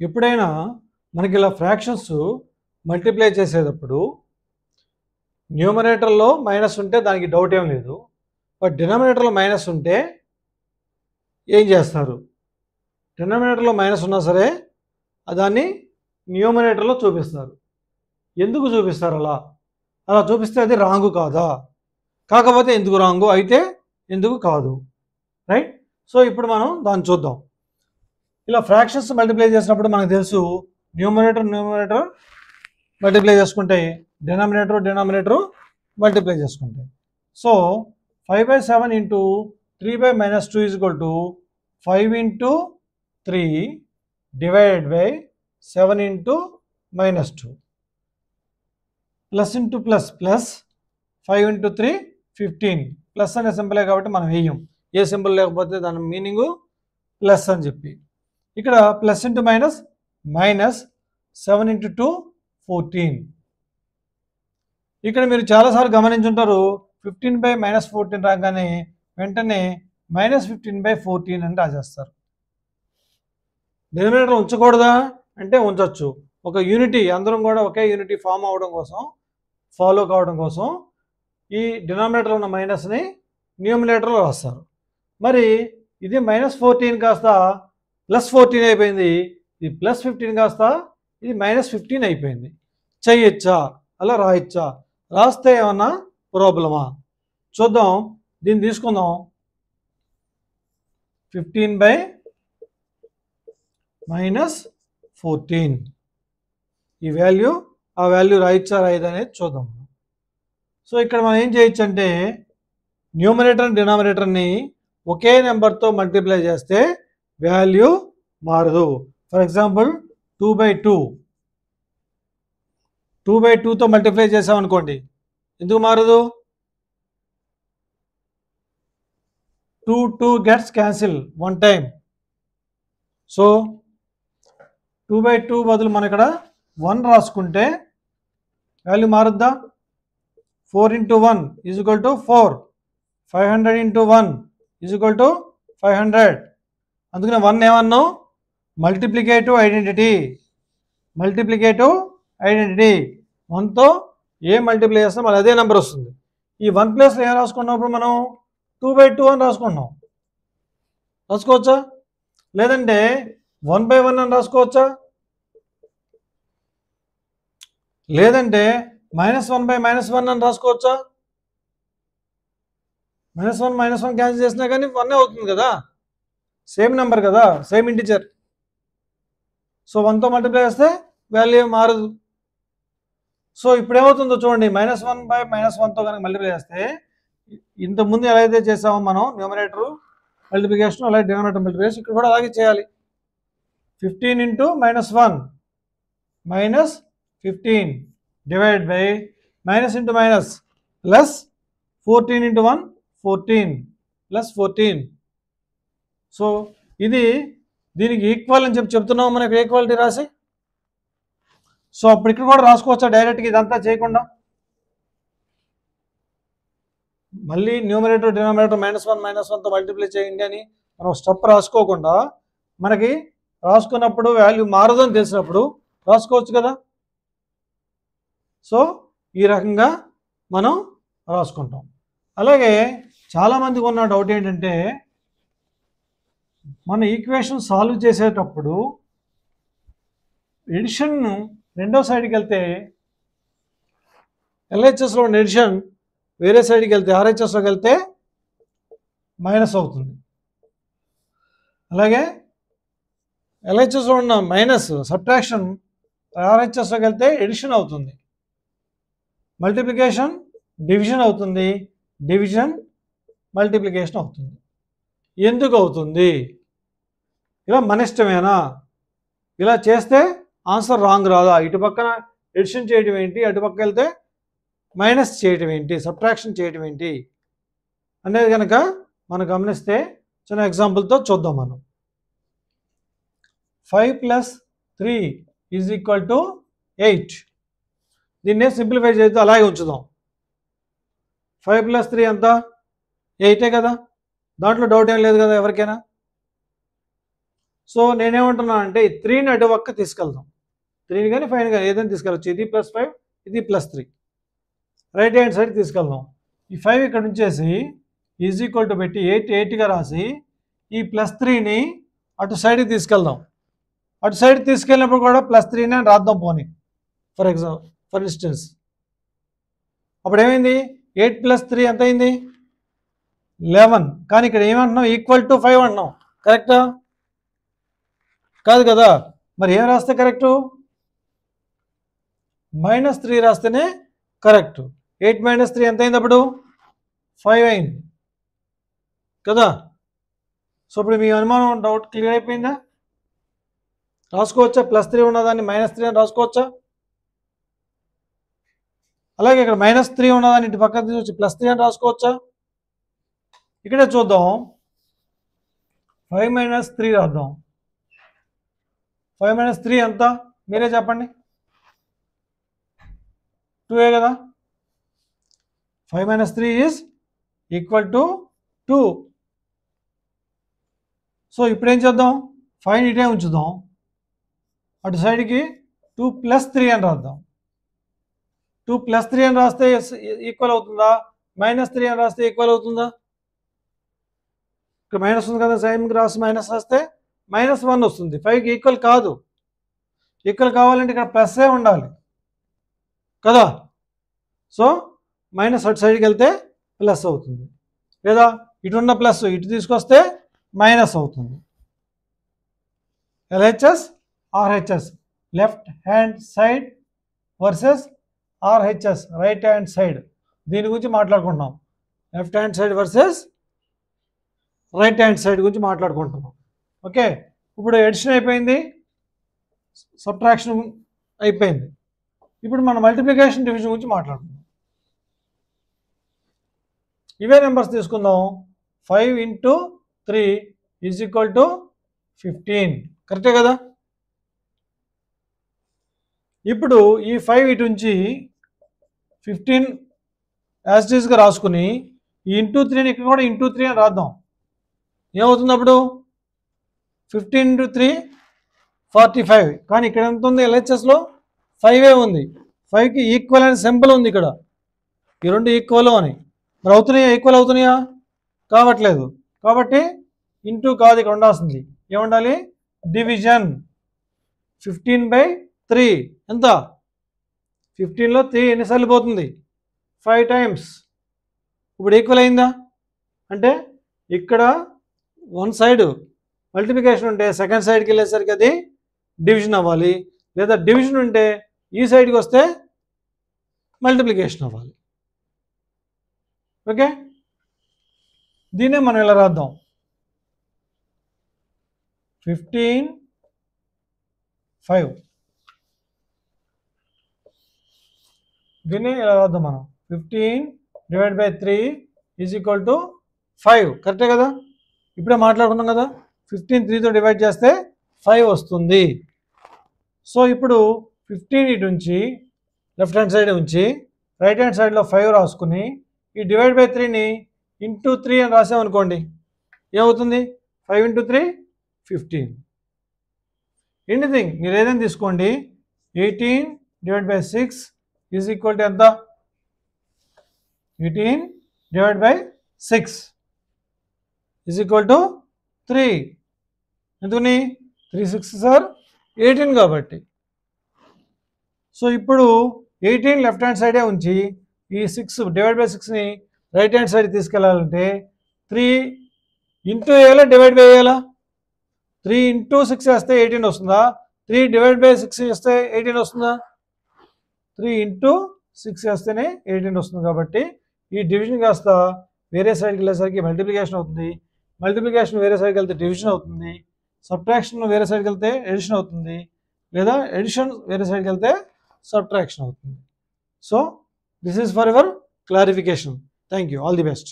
ఎప్పుడైనా మనకి ఇలా ఫ్రాక్షన్స్ మల్టిప్లై చేసేటప్పుడు న్యూమరేటర్లో మైనస్ ఉంటే దానికి డౌట్ ఏం లేదు. బట్ డినామినేటర్లో మైనస్ ఉంటే ఏం చేస్తారు? డినామినేటర్లో మైనస్ ఉన్నా సరే దాన్ని న్యూమరేటర్లో చూపిస్తారు. ఎందుకు చూపిస్తారు అలా? అలా చూపిస్తే అది రాంగు కాదా? కాకపోతే ఎందుకు రాంగు, అయితే ఎందుకు కాదు? రైట్. సో ఇప్పుడు మనం దాన్ని చూద్దాం. ఇలా ఫ్రాక్షన్స్ మల్టిప్లై చేసినప్పుడు మనకు తెలుసు న్యూమరేటర్ మల్టిప్లై చేసుకుంటే డినామినేటర్ మల్టిప్లై చేసుకుంటాయి. So 5/7 into 3/-2 is equal to 5 into 3 divided by 7 into -2 plus into plus plus 5 into 3 15. Plus అనే సింబలే కాబట్టి మనం వేయం, ఏ సింబల్ లేకపోతే దాని మీనింగు ప్లస్ అని చెప్పి. ఇక్కడ plus into minus minus 7 into 2 14. ఇక్కడ మీరు చాలాసార్లు గమనించుంటారు 15/-14 రాగానే వెంటనే -15/14 అని రాసేస్తారు. డినామినేటర్ ఉంచకూడదా అంటే ఉంచవచ్చు. ఒక యూనిటీ, అందరం కూడా ఒకే యూనిటీ ఫామ్ అవడం కోసం, ఫాలో కావడం కోసం ఈ డినామినేటర్లో ఉన్న మైనస్ని న్యూమినేటర్లో రాస్తారు. మరి ఇది -14 కాస్త +14 అయిపోయింది, ఇది +15 కాస్త ఇది -15 అయిపోయింది. చెయ్యొచ్చా? అలా రాయొచ్చా? రాస్తే ఏమన్నా ప్రాబ్లమా? చూద్దాం. దీన్ని తీసుకుందాం. 15/-14 ఈ వాల్యూ ఆ వాల్యూ రాయొచ్చా రాయదా అనేది చూద్దాం. సో ఇక్కడ మనం ఏం చేయొచ్చు అంటే న్యూమరేటర్ అండ్ డినామినేటర్ని ఒకే నెంబర్తో మల్టిప్లై చేస్తే వాల్యూ మారదు. ఫర్ ఎగ్జాంపుల్ 2/2తో మల్టిప్లై చేసామనుకోండి, ఎందుకు మారదు? 2 gets cancel one time. So 2/2 బదులు మనం ఇక్కడ 1 రాసుకుంటే వాల్యూ మారుద్దా? 4 into 1 is equal to 4. 500 into 1 is equal to 500. అందుకని 1 ఏమన్నాం? Multiplicative identity. 1తో ఏ మల్టిప్లై చేస్తాం మళ్ళీ అదే నెంబర్ వస్తుంది. ఈ 1 ప్లేస్లో ఏం రాసుకున్నప్పుడు మనం 2/2 అని రాసుకోవచ్చా? లేదంటే 1/1 అని రాసుకోవచ్చా? లేదంటే -1/-1 అని రాసుకోవచ్చా? -1 క్యాన్సిల్ చేసినా కానీ 1 అవుతుంది కదా, సేమ్ నెంబర్ కదా, సేమ్ ఇంటిజర్. సో 1తో మల్టిప్లై చేస్తే వాల్యూ మారదు. సో ఇప్పుడు ఏమవుతుందో చూడండి, -1/-1తో కనుక మల్టిప్లై చేస్తే ఇంతకుముందు ఎలా అయితే చేసామో మనం న్యూమరేటర్ మల్టిప్లికేషన్, అలాగే డినామినేటర్ మల్టిప్లికేషన్ ఇక్కడ కూడా అలాగే చేయాలి. 15 into -1 -15 divide by minus into minus plus 14 into 1 14 plus 14. So ఇది దీనికి ఈక్వల్ అని చెప్తున్నాము మనకి ఈక్వాలిటీ రాసి. సో అప్పుడు ఇక్కడ కూడా రాసుకోవచ్చా డైరెక్ట్గా ఇదంతా చేయకుండా? మళ్ళీ న్యూమరేటర్ డినామినేటర్ -1/-1తో మల్టిప్లై చేయండి అని మనం స్టెప్ రాసుకోకుండా మనకి రాసుకున్నప్పుడు వాల్యూ మారదని తెలిసినప్పుడు రాసుకోవచ్చు కదా. సో ఈ రకంగా మనం రాసుకుంటాం. అలాగే చాలామందికి ఉన్న డౌట్ ఏంటంటే మన ఈక్వేషన్ సాల్వ్ చేసేటప్పుడు ఎడిషన్ రెండో సైడ్కి వెళ్తే ఎల్హెచ్ఎస్లో ఉన్న ఎడిషన్ వేరే సైడ్కి వెళ్తే ఆర్హెచ్ఎస్లోకి వెళ్తే మైనస్ అవుతుంది. అలాగే ఎల్హెచ్ఎస్లో ఉన్న మైనస్ సబ్ట్రాక్షన్ ఆర్హెచ్ఎస్లోకి వెళ్తే ఎడిషన్ అవుతుంది. మల్టిప్లికేషన్ డివిజన్ అవుతుంది, డివిజన్ మల్టిప్లికేషన్ అవుతుంది. ఎందుకు అవుతుంది? ఇలా మన ఇష్టమేనా? ఇలా చేస్తే ఆన్సర్ రాంగ్ రాదా? ఇటు పక్కన ఎడిషన్ చేయడం ఏంటి, అటుపక్క వెళ్తే మైనస్ చేయడం ఏంటి, సబ్ట్రాక్షన్ చేయడం ఏంటి అనేది కనుక మనం గమనిస్తే చిన్న ఎగ్జాంపుల్తో చూద్దాం. మనం 5 + 3 ఈజ్ ఈక్వల్ టు 8. దీన్నే సింప్లిఫై చేద్దాం, అలాగే ఉంచుదాం. 5 + 3 ఎంత? 8 కదా, దాంట్లో డౌట్ ఏం లేదు కదా ఎవరికైనా. సో నేనేమంటున్నాను అంటే ఈ 3ని అటుపక్క తీసుకెళ్దాం. 3ని కానీ 5ని కానీ ఏదైనా తీసుకెళ్ళచ్చు. ఇది +5 ఇది +3 రైట్ హ్యాండ్ సైడ్ తీసుకెళ్దాం. ఈ 5 ఇక్కడ ఉంచేసి ఈజ్ ఈక్వల్ టు పెట్టి 8గా రాసి ఈ +3ని అటు సైడ్కి తీసుకెళ్దాం. అటు సైడ్ తీసుకెళ్ళినప్పుడు కూడా +3ని రాద్దాం పోనీ ఫర్ ఇన్స్టెన్స్. అప్పుడు ఏమైంది 8 + 3 ఎంత అయింది 11. కానీ ఇక్కడ ఏమంటున్నాం =5 అంటున్నాం. కరెక్టా? కాదు కదా. మరి ఏం రాస్తే కరెక్టు? -3 రాస్తేనే కరెక్ట్. 8 - 3 ఎంత అయింది అప్పుడు 5 అయింది కదా. సో ఇప్పుడు మీ అనుమానం డౌట్ క్లియర్ అయిపోయిందా? రాసుకోవచ్చా? +3 ఉన్నదాన్ని -3 అని రాసుకోవచ్చా? అలాగే ఇక్కడ -3 ఉన్నదాన్ని ఇటు పక్కన తీసుకొచ్చి +3 అని రాసుకోవచ్చా? ఇక్కడే చూద్దాం. 5 - 3 రాద్దాం. 5 - 3 ఎంత మీరే చెప్పండి. 2 కదా. 5 - 3 ఈజ్ ఈక్వల్ టు 2. సో ఇప్పుడు ఏం చేద్దాం 5 ఇటే ఉంచుదాం. అటు సైడ్కి 2 + 3 అని రాద్దాం. 2 + 3 అని రాస్తే ఈక్వల్ అవుతుందా? -3 అని రాస్తే ఈక్వల్ అవుతుందా? ఇక్కడ మైనస్ ఉంది కదా, సైన్కి రాసి మైనస్ రాస్తే -1 వస్తుంది. 5కి ఈక్వల్ కాదు. ఈక్వల్ కావాలంటే ఇక్కడ ప్లస్సే ఉండాలి కదా. సో మైనస్ అటు సైడ్కి వెళ్తే ప్లస్ అవుతుంది, లేదా ఇటున్న ప్లస్ ఇటు తీసుకొస్తే మైనస్ అవుతుంది. LHS RHS left hand side versus RHS right hand side, దీని గురించి మాట్లాడుకుంటున్నాం. Left hand side versus right hand side గురించి మాట్లాడుకుంటున్నాం. ఓకే, ఇప్పుడు ఎడిషన్ అయిపోయింది, సబ్ట్రాక్షన్ అయిపోయింది. ఇప్పుడు మనం మల్టిప్లికేషన్ డివిజన్ గురించి మాట్లాడుకుందాం. ఇవే నెంబర్స్ తీసుకుందాం. 5 × 3 = 15. కరెక్టే కదా. ఇప్పుడు ఈ 5 ఇటు నుంచి 15 యాజ్ ఇట్ ఈస్గా రాసుకుని ఈ ×3ని ఇక్కడ కూడా ×3 అని రాద్దాం. ఏమవుతుంది అప్పుడు 15 × 3 45. కానీ ఇక్కడ ఎంత ఉంది LHSలో 5 ఉంది. 5కి ఈక్వల్ అని సింబల్ ఉంది ఇక్కడ. ఈ రెండు ఈక్వల్ అని మరి అవుతున్నాయా? ఈక్వల్ అవుతున్నాయా? కావట్లేదు. కాబట్టి ఇంటూ కాదు, ఇక్కడ ఉండాల్సింది ఏముండాలి? డివిజన్. 15/3 ఎంత? 15లో 3 ఎన్నిసార్లు పోతుంది? 5 టైమ్స్. ఇప్పుడు ఈక్వల్ అయిందా? అంటే ఇక్కడ వన్ సైడ్ మల్టిప్లికేషన్ ఉంటే సెకండ్ సైడ్కి వెళ్ళేసరికి అది డివిజన్ అవ్వాలి, లేదా డివిజన్ ఉంటే ఈ సైడ్కి వస్తే మల్టిప్లికేషన్ అవ్వాలి. ఓకే, దీన్నే మనం ఇలా రాద్దాం. 15/5 దీన్ని ఇలా రాద్దాం మనం. 15/3 = 5. కరెక్టే కదా. ఇప్పుడే మాట్లాడుకున్నాం కదా, 15 3తో డివైడ్ చేస్తే 5 వస్తుంది. సో ఇప్పుడు 15 ఇటు ఉంచి లెఫ్ట్ హ్యాండ్ సైడ్ ఉంచి రైట్ హ్యాండ్ సైడ్లో 5 రాసుకుని ఈ /3ని ×3 అని రాసామనుకోండి, ఏమవుతుంది? 5 × 3 15. ఎనీథింగ్ మీరు ఏదైనా తీసుకోండి. 18/6 = ఎంత? 18/6 = 3. ఎందుకని? 3 6s are 18 కాబట్టి. సో ఇప్పుడు 18 లెఫ్ట్ హ్యాండ్ సైడే ఉంచి ఈ 6/6ని రైట్ హ్యాండ్ సైడ్ తీసుకెళ్ళాలంటే 3 ఇంటూ వేయాలా, డివైడ్ బై వేయాలా? 3 × 6 వేస్తే 18 వస్తుందా? 3 / 6 వేస్తే 18 వస్తుందా? 3 × 6 వేస్తేనే 18 వస్తుంది. కాబట్టి ఈ డివిజన్ కాస్త వేరే సైడ్కి వెళ్ళేసరికి మల్టిప్లికేషన్ అవుతుంది, మల్టిప్లికేషన్ వేరే సైడ్కి వెళ్తే డివిజన్ అవుతుంది, సబ్ట్రాక్షన్ వేరే సైడ్కి వెళ్తే ఎడిషన్ అవుతుంది, లేదా ఎడిషన్ వేరే సైడ్కి వెళ్తే సబ్ట్రాక్షన్ అవుతుంది. So this is for your clarification. Thank you. All the best.